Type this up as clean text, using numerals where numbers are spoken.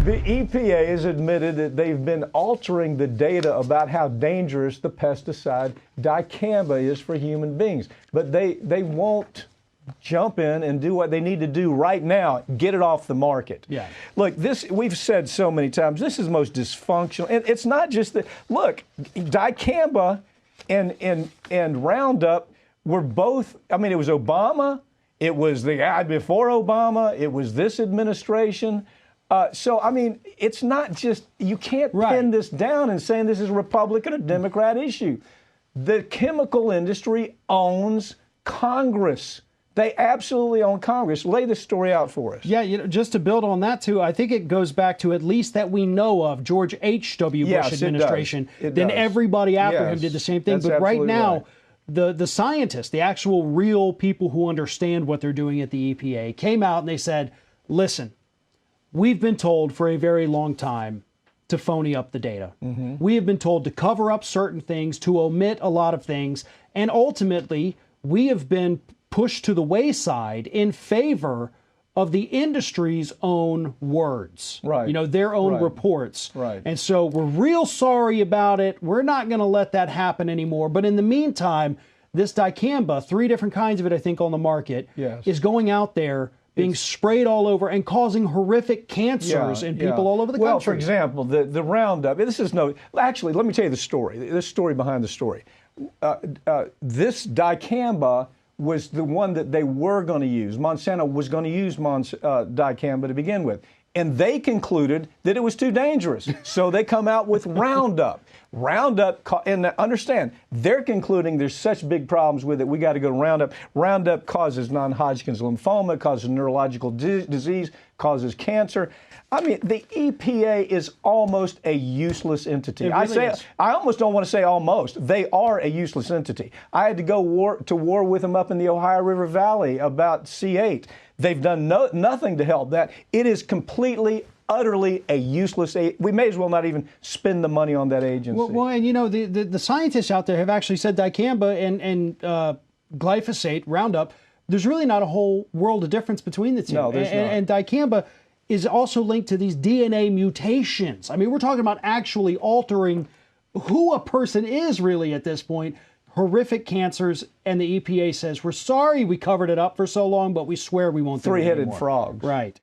The EPA has admitted that they've been altering the data about how dangerous the pesticide dicamba is for human beings. But they won't jump in and do what they need to do right now, get it off the market. Yeah. Look, this, we've said so many times, this is the most dysfunctional. And it's not just that, look, dicamba and Roundup were both, I mean, it was Obama, it was the guy before Obama, it was this administration. So, I mean, it's not just, you can't pin this down and saying this is a Republican or Democrat issue. The chemical industry owns Congress. They absolutely own Congress. Lay this story out for us. Yeah, you know, just to build on that, too, I think it goes back to, at least that we know of, George H.W. Bush administration. Then everybody after him did the same thing. But right now, the scientists, the actual real people who understand what they're doing at the EPA, came out and they said, listen, we've been told for a very long time to phony up the data. We have been told to cover up certain things, to omit a lot of things, and ultimately we have been pushed to the wayside in favor of the industry's own words. You know, their own reports. And so we're real sorry about it. We're not going to let that happen anymore. But in the meantime, this dicamba, 3 different kinds of it, I think, on the market, is going out there, being sprayed all over and causing horrific cancers in people all over the country. Well, for example, the Roundup, this is no, actually, let me tell you the story, this story behind the story. This dicamba was the one that they were going to use. Monsanto was going to use dicamba to begin with. And they concluded that it was too dangerous. So they come out with Roundup. Roundup, and understand, they're concluding there's such big problems with it, we got to go to Roundup. Roundup causes non-Hodgkin's lymphoma, causes neurological disease, causes cancer. I mean, the EPA is almost a useless entity. I almost don't want to say almost. They are a useless entity. I had to go to war with them up in the Ohio River Valley about C8. They've done nothing to help that. It is completely, utterly a useless. We may as well not even spend the money on that agency. Well, and you know, the scientists out there have actually said dicamba and glyphosate, Roundup, there's really not a whole world of difference between the two. No, there's not. And dicamba is also linked to these DNA mutations. I mean, we're talking about actually altering who a person is really at this point. Horrific cancers, and the EPA says, we're sorry we covered it up for so long, but we swear we won't do it anymore. Three-headed frogs. Right.